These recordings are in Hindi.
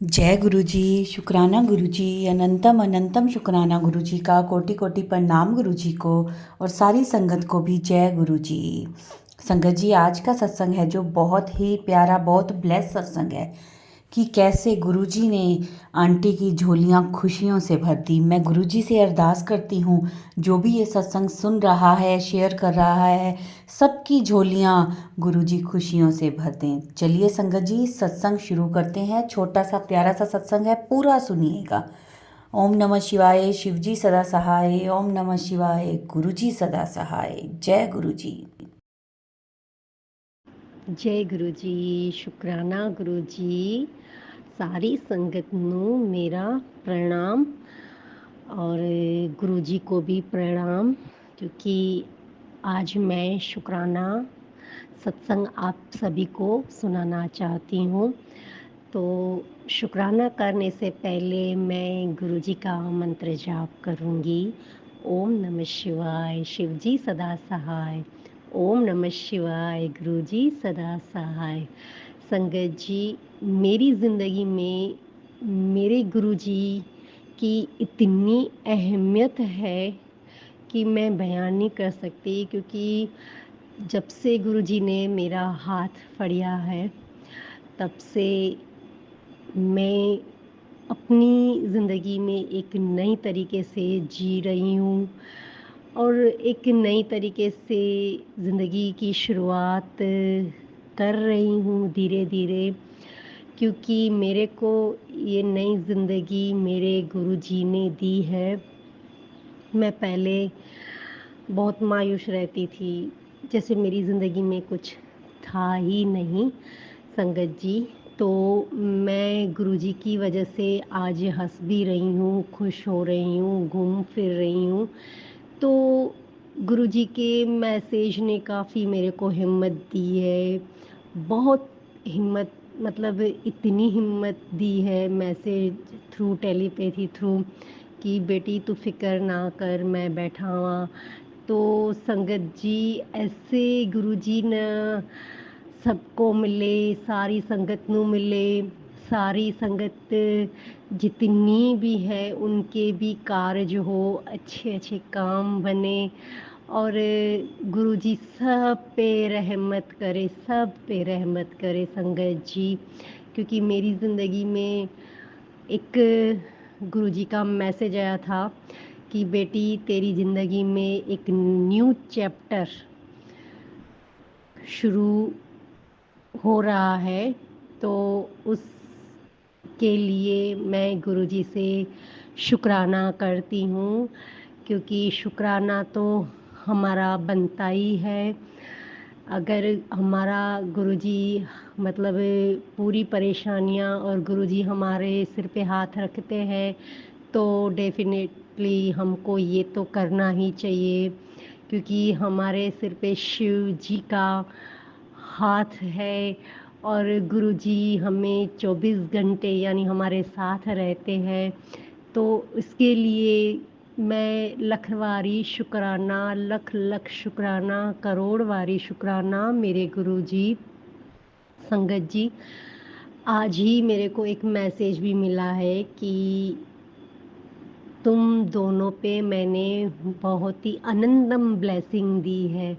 जय गुरु जी। शुक्राना गुरु जी। अनंतम अनंतम शुक्राना गुरु जी का। कोटि कोटि प्रणाम गुरु जी को और सारी संगत को भी जय गुरु जी। संगत जी, आज का सत्संग है जो बहुत ही प्यारा, बहुत ब्लेस सत्संग है कि कैसे गुरुजी ने आंटी की झोलियां खुशियों से भर दी। मैं गुरुजी से अरदास करती हूँ, जो भी ये सत्संग सुन रहा है, शेयर कर रहा है, सबकी झोलियां गुरुजी खुशियों से भर दें। चलिए संगत जी, सत्संग शुरू करते हैं। छोटा सा प्यारा सा सत्संग है, पूरा सुनिएगा। ओम नमः शिवाय। शिवजी सदा सहाय। ओम नमः शिवाय। गुरुजी सदा सहाय। जय गुरुजी। जय गुरु जी। शुक्राना गुरु जी। सारी संगत ਨੂੰ मेरा प्रणाम और गुरु जी को भी प्रणाम, क्योंकि आज मैं शुक्राना सत्संग आप सभी को सुनाना चाहती हूँ। तो शुक्राना करने से पहले मैं गुरु जी का मंत्र जाप करूँगी। ओम नमः शिवाय। शिव जी सदा सहाय। ओम नमः शिवाय। गुरु जी सदा सहाय। संगत जी, मेरी ज़िंदगी में मेरे गुरु जी की इतनी अहमियत है कि मैं बयान नहीं कर सकती, क्योंकि जब से गुरु जी ने मेरा हाथ फड़िया है तब से मैं अपनी ज़िंदगी में एक नई तरीके से जी रही हूँ और एक नई तरीके से ज़िंदगी की शुरुआत कर रही हूँ धीरे धीरे, क्योंकि मेरे को ये नई ज़िंदगी मेरे गुरुजी ने दी है। मैं पहले बहुत मायूस रहती थी, जैसे मेरी ज़िंदगी में कुछ था ही नहीं संगत जी। तो मैं गुरुजी की वजह से आज हंस भी रही हूँ, खुश हो रही हूँ, घूम फिर रही हूँ। तो गुरुजी के मैसेज ने काफ़ी मेरे को हिम्मत दी है, बहुत हिम्मत, मतलब इतनी हिम्मत दी है मैसेज थ्रू, टेलीपैथी थ्रू, कि बेटी तू फिक्र ना कर, मैं बैठा हुआ। तो संगत जी, ऐसे गुरुजी ने सबको मिले, सारी संगत ਨੂੰ मिले, सारी संगत जितनी भी है उनके भी कार्य हो, अच्छे अच्छे काम बने और गुरुजी सब पे रहमत करे, सब पे रहमत करे संगत जी। क्योंकि मेरी ज़िंदगी में एक गुरुजी का मैसेज आया था कि बेटी तेरी ज़िंदगी में एक न्यू चैप्टर शुरू हो रहा है। तो उसके लिए मैं गुरुजी से शुक्राना करती हूँ, क्योंकि शुक्राना तो हमारा बनता ही है। अगर हमारा गुरुजी मतलब पूरी परेशानियाँ और गुरुजी हमारे सिर पे हाथ रखते हैं तो डेफिनेटली हमको ये तो करना ही चाहिए, क्योंकि हमारे सिर पे शिव जी का हाथ है और गुरुजी हमें 24 घंटे यानी हमारे साथ रहते हैं। तो इसके लिए मैं लखवारी शुक्राना, लख लख शुक्राना, करोड़ वारी शुक्राना मेरे गुरुजी। संगत जी, आज ही मेरे को एक मैसेज भी मिला है कि तुम दोनों पे मैंने बहुत ही अनंतम ब्लेसिंग दी है।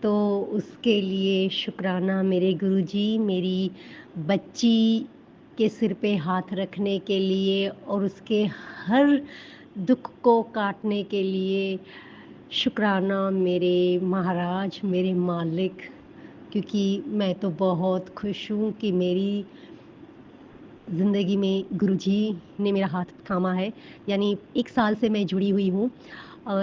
तो उसके लिए शुक्राना मेरे गुरुजी, मेरी बच्ची के सिर पे हाथ रखने के लिए और उसके हर दुख को काटने के लिए। शुक्राना मेरे महाराज, मेरे मालिक, क्योंकि मैं तो बहुत खुश हूँ कि मेरी ज़िंदगी में गुरुजी ने मेरा हाथ थामा है। यानी 1 साल से मैं जुड़ी हुई हूँ।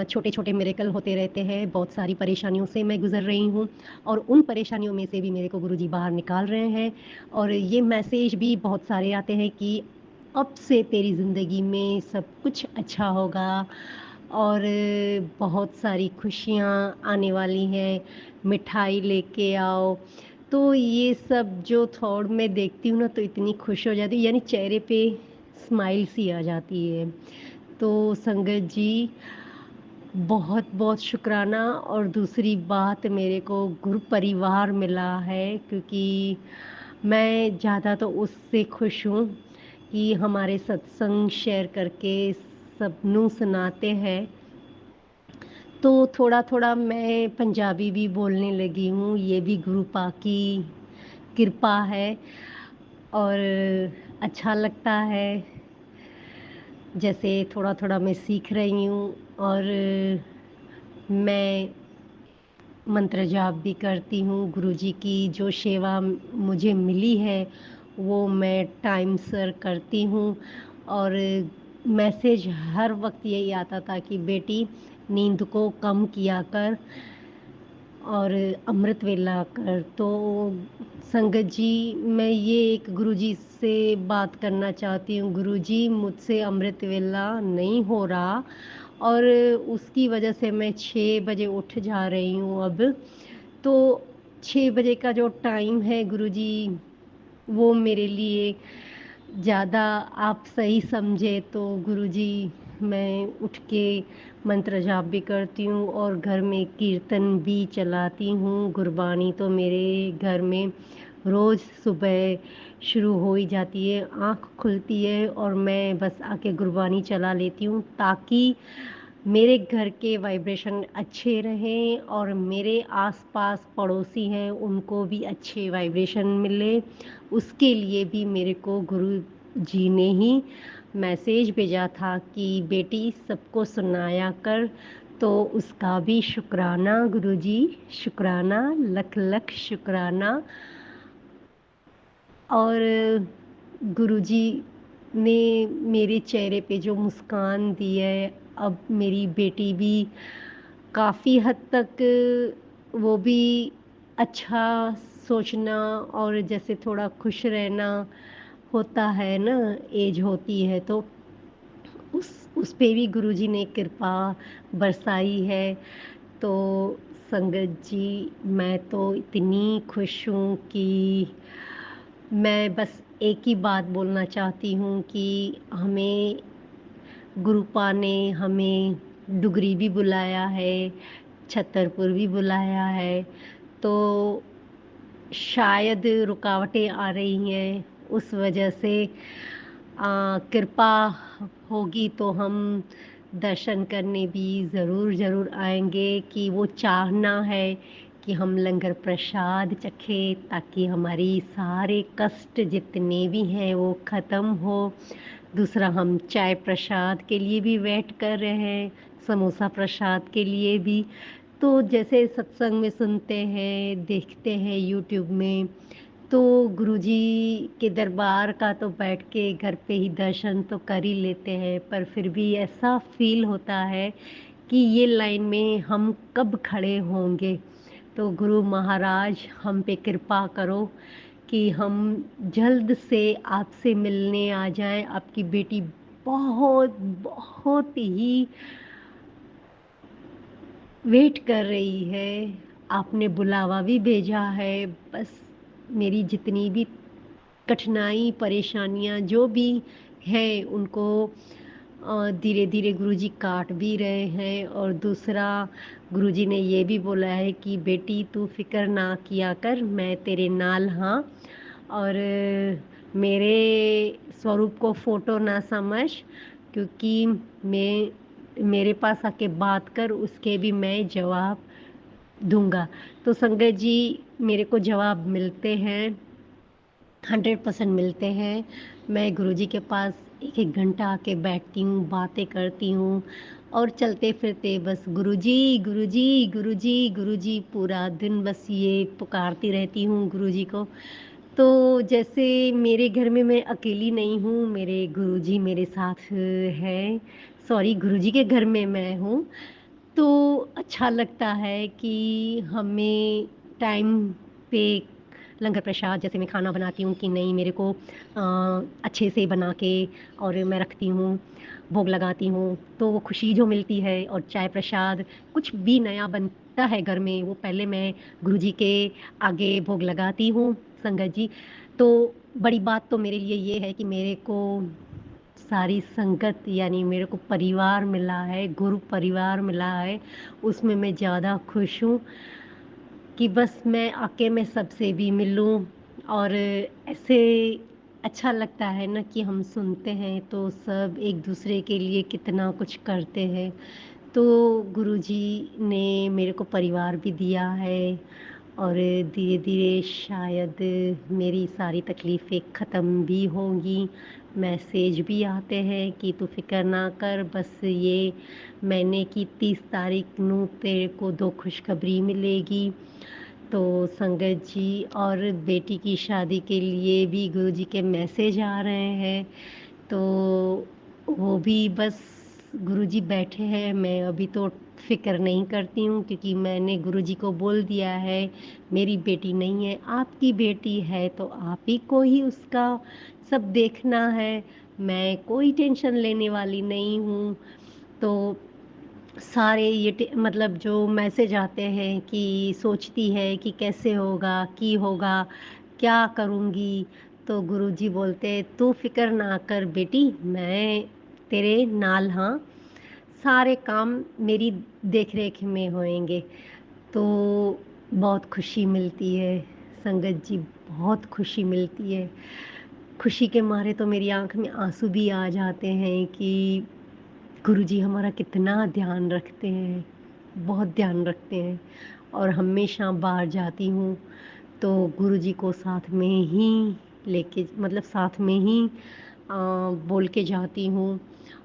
छोटे छोटे मिरेकल होते रहते हैं, बहुत सारी परेशानियों से मैं गुज़र रही हूँ और उन परेशानियों में से भी मेरे को गुरुजी बाहर निकाल रहे हैं। और ये मैसेज भी बहुत सारे आते हैं कि अब से तेरी ज़िंदगी में सब कुछ अच्छा होगा और बहुत सारी खुशियाँ आने वाली हैं, मिठाई लेके आओ। तो ये सब जो थॉट मैं देखती हूँ ना, तो इतनी खुश हो जाती हूँ, यानी चेहरे पे स्माइल सी आ जाती है। तो संगत जी, बहुत बहुत शुक्राना। और दूसरी बात, मेरे को गुरु परिवार मिला है, क्योंकि मैं ज़्यादा तो उससे खुश हूँ कि हमारे सत्संग शेयर करके सबनों सुनाते हैं। तो थोड़ा थोड़ा मैं पंजाबी भी बोलने लगी हूँ, ये भी गुरु पाक की कृपा है। और अच्छा लगता है, जैसे थोड़ा थोड़ा मैं सीख रही हूँ। और मैं मंत्र जाप भी करती हूँ। गुरुजी की जो सेवा मुझे मिली है वो मैं टाइम सर करती हूँ। और मैसेज हर वक्त यही आता था कि बेटी नींद को कम किया कर और अमृत वेला कर। तो संगत जी, मैं ये एक गुरुजी से बात करना चाहती हूँ। गुरुजी, मुझसे अमृत वेला नहीं हो रहा और उसकी वजह से मैं 6 बजे उठ जा रही हूँ अब। तो 6 बजे का जो टाइम है गुरुजी, वो मेरे लिए ज़्यादा आप सही समझे तो गुरुजी, मैं उठ के मंत्र जाप भी करती हूँ और घर में कीर्तन भी चलाती हूँ। गुरबानी तो मेरे घर में रोज़ सुबह शुरू हो ही जाती है। आँख खुलती है और मैं बस आके गुरबानी चला लेती हूँ, ताकि मेरे घर के वाइब्रेशन अच्छे रहें और मेरे आसपास पड़ोसी हैं उनको भी अच्छे वाइब्रेशन मिले। उसके लिए भी मेरे को गुरु जी ने ही मैसेज भेजा था कि बेटी सबको सुनाया कर। तो उसका भी शुक्राना गुरुजी, शुक्राना, लख लख शुक्राना। और गुरुजी ने मेरे चेहरे पे जो मुस्कान दी है, अब मेरी बेटी भी काफ़ी हद तक वो भी अच्छा सोचना और जैसे थोड़ा खुश रहना होता है ना, एज होती है तो उस पे भी गुरुजी ने कृपा बरसाई है। तो संगत जी, मैं तो इतनी खुश हूँ कि मैं बस एक ही बात बोलना चाहती हूँ कि हमें गुरुपा ने हमें डुगरी भी बुलाया है, छतरपुर भी बुलाया है। तो शायद रुकावटें आ रही हैं, उस वजह से कृपा होगी तो हम दर्शन करने भी ज़रूर ज़रूर आएंगे। कि वो चाहना है कि हम लंगर प्रसाद चखें, ताकि हमारी सारे कष्ट जितने भी हैं वो ख़त्म हो। दूसरा, हम चाय प्रसाद के लिए भी वेट कर रहे हैं, समोसा प्रसाद के लिए भी। तो जैसे सत्संग में सुनते हैं, देखते हैं यूट्यूब में, तो गुरुजी के दरबार का तो बैठ के घर पे ही दर्शन तो कर ही लेते हैं, पर फिर भी ऐसा फील होता है कि ये लाइन में हम कब खड़े होंगे। तो गुरु महाराज, हम पे कृपा करो कि हम जल्द से आपसे मिलने आ जाएं। आपकी बेटी बहुत बहुत ही वेट कर रही है। आपने बुलावा भी भेजा है। बस मेरी जितनी भी कठिनाई परेशानियां जो भी हैं उनको धीरे धीरे गुरुजी काट भी रहे हैं। और दूसरा, गुरुजी ने ये भी बोला है कि बेटी तू फिक्र ना किया कर, मैं तेरे नाल हाँ। और मेरे स्वरूप को फ़ोटो ना समझ, क्योंकि मेरे पास आके बात कर, उसके भी मैं जवाब दूंगा। तो संगत जी, मेरे को जवाब मिलते हैं, 100% मिलते हैं। मैं गुरुजी के पास एक एक घंटा आके बैठती हूँ, बातें करती हूँ और चलते फिरते बस गुरुजी गुरुजी गुरुजी गुरुजी पूरा दिन बस ये पुकारती रहती हूँ गुरुजी को। तो जैसे मेरे घर में मैं अकेली नहीं हूँ, मेरे गुरुजी मेरे साथ हैं। सॉरी, गुरुजी के घर में मैं हूँ। तो अच्छा लगता है कि हमें टाइम पे लंगर प्रसाद, जैसे मैं खाना बनाती हूँ कि नहीं, मेरे को अच्छे से बना के और मैं रखती हूँ, भोग लगाती हूँ, तो वो खुशी जो मिलती है। और चाय प्रसाद कुछ भी नया बनता है घर में, वो पहले मैं गुरुजी के आगे भोग लगाती हूँ संगत जी। तो बड़ी बात तो मेरे लिए ये है कि मेरे को सारी संगत, यानी मेरे को परिवार मिला है, गुरु परिवार मिला है, उसमें मैं ज़्यादा खुश हूँ कि बस मैं आके मैं सबसे भी मिलूँ। और ऐसे अच्छा लगता है ना कि हम सुनते हैं तो सब एक दूसरे के लिए कितना कुछ करते हैं। तो गुरुजी ने मेरे को परिवार भी दिया है और धीरे-धीरे शायद मेरी सारी तकलीफ़ें ख़त्म भी होंगी। मैसेज भी आते हैं कि तू फ़िक्र ना कर, बस ये महीने की 30 तारीख नू तेरे को 2 खुशखबरी मिलेगी। तो संगत जी और बेटी की शादी के लिए भी गुरुजी के मैसेज आ रहे हैं। तो वो भी बस गुरुजी बैठे हैं, मैं अभी तो फ़िक्र नहीं करती हूँ क्योंकि मैंने गुरुजी को बोल दिया है, मेरी बेटी नहीं है, आपकी बेटी है तो आप ही को ही उसका सब देखना है, मैं कोई टेंशन लेने वाली नहीं हूँ। तो सारे ये मतलब जो मैसेज आते हैं कि सोचती है कि कैसे होगा, की होगा, क्या करूँगी? तो गुरुजी बोलते हैं, "तू फ़िक्र ना कर बेटी, मैं तेरे नाल हाँ, सारे काम मेरी देख-रेख में होएँगे।" तो बहुत खुशी मिलती है, संगत जी बहुत खुशी मिलती है। खुशी के मारे तो मेरी आँख में आँसू भी आ जाते हैं कि गुरुजी हमारा कितना ध्यान रखते हैं, बहुत ध्यान रखते हैं। और हमेशा बाहर जाती हूँ तो गुरुजी को साथ में ही लेके मतलब साथ में ही बोल के जाती हूँ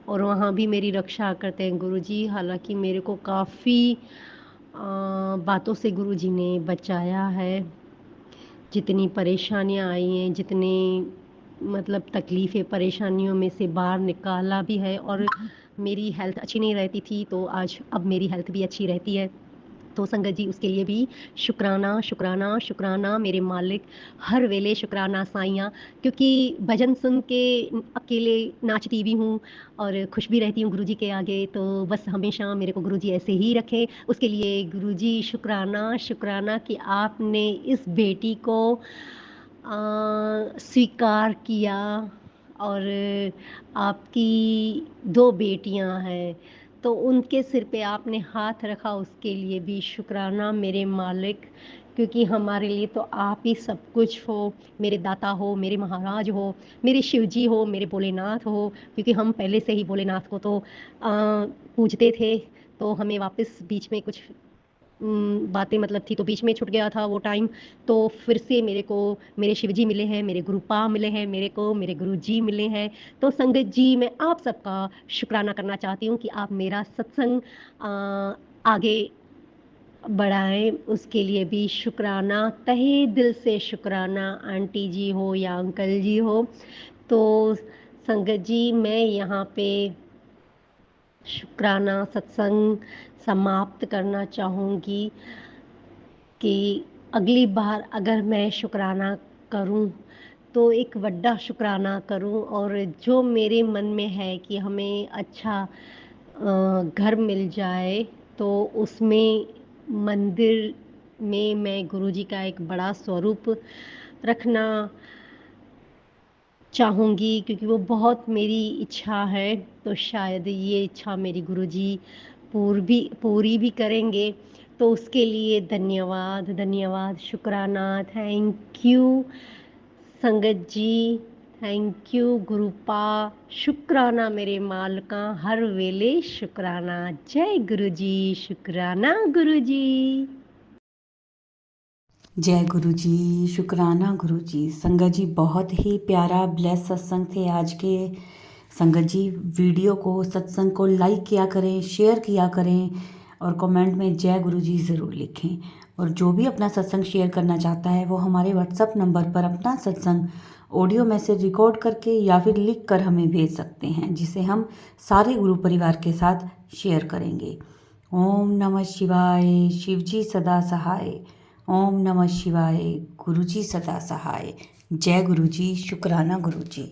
और वहाँ भी मेरी रक्षा करते हैं गुरुजी। हालाँकि मेरे को काफ़ी बातों से गुरुजी ने बचाया है। जितनी परेशानियाँ आई हैं, जितने मतलब तकलीफ़ें, परेशानियों में से बाहर निकाला भी है और मेरी हेल्थ अच्छी नहीं रहती थी, तो आज अब मेरी हेल्थ भी अच्छी रहती है। तो संगत जी उसके लिए भी शुक्राना, शुक्राना, शुक्राना मेरे मालिक, हर वेले शुक्राना साईंया क्योंकि भजन सुन के अकेले नाचती भी हूँ और खुश भी रहती हूँ गुरुजी के आगे, तो बस हमेशा मेरे को गुरुजी ऐसे ही रखें। उसके लिए गुरुजी शुक्राना, शुक्राना कि आपने इस बेटी को स्वीकार किया और आपकी 2 बेटियाँ हैं, तो उनके सिर पे आपने हाथ रखा उसके लिए भी शुक्राना मेरे मालिक, क्योंकि हमारे लिए तो आप ही सब कुछ हो, मेरे दाता हो, मेरे महाराज हो, मेरे शिव जी हो, मेरे भोलेनाथ हो, क्योंकि हम पहले से ही भोलेनाथ को तो पूजते थे, तो हमें वापस बीच में कुछ बातें मतलब थी तो बीच में छूट गया था वो टाइम, तो फिर से मेरे को मेरे शिवजी मिले हैं, मेरे गुरुपा मिले हैं मेरे को, मेरे गुरुजी मिले हैं। तो संगत जी मैं आप सबका शुक्राना करना चाहती हूँ कि आप मेरा सत्संग आगे बढ़ाएँ, उसके लिए भी शुक्राना, तहे दिल से शुक्राना आंटी जी हो या अंकल जी हो। तो संगत जी मैं यहाँ पे शुक्राना सत्संग समाप्त करना चाहूँगी कि अगली बार अगर मैं शुक्राना करूँ, तो एक बड़ा शुक्राना करूँ और जो मेरे मन में है कि हमें अच्छा घर मिल जाए, तो उसमें मंदिर में मैं गुरुजी का एक बड़ा स्वरूप रखना चाहूँगी क्योंकि वो बहुत मेरी इच्छा है, तो शायद ये इच्छा मेरी गुरुजी पूरी भी करेंगे। तो उसके लिए धन्यवाद, धन्यवाद, शुक्राना, थैंक यू संगत जी, थैंक यू गुरुपा, शुक्राना मेरे मालिका, हर वेले शुक्राना। जय गुरुजी, शुक्राना गुरुजी। जय गुरु जी, शुक्राना गुरु जी। संगत जी बहुत ही प्यारा ब्लेस सत्संग थे आज के। संगत जी वीडियो को, सत्संग को लाइक किया करें, शेयर किया करें और कमेंट में जय गुरु जी ज़रूर लिखें। और जो भी अपना सत्संग शेयर करना चाहता है वो हमारे व्हाट्सएप नंबर पर अपना सत्संग ऑडियो मैसेज रिकॉर्ड करके या फिर लिख कर हमें भेज सकते हैं, जिसे हम सारे गुरु परिवार के साथ शेयर करेंगे। ओम नमः शिवाय, शिवजी सदा सहाय। ओम नमः शिवाय, गुरुजी सदा सहाय। जय गुरुजी, शुक्राना गुरुजी।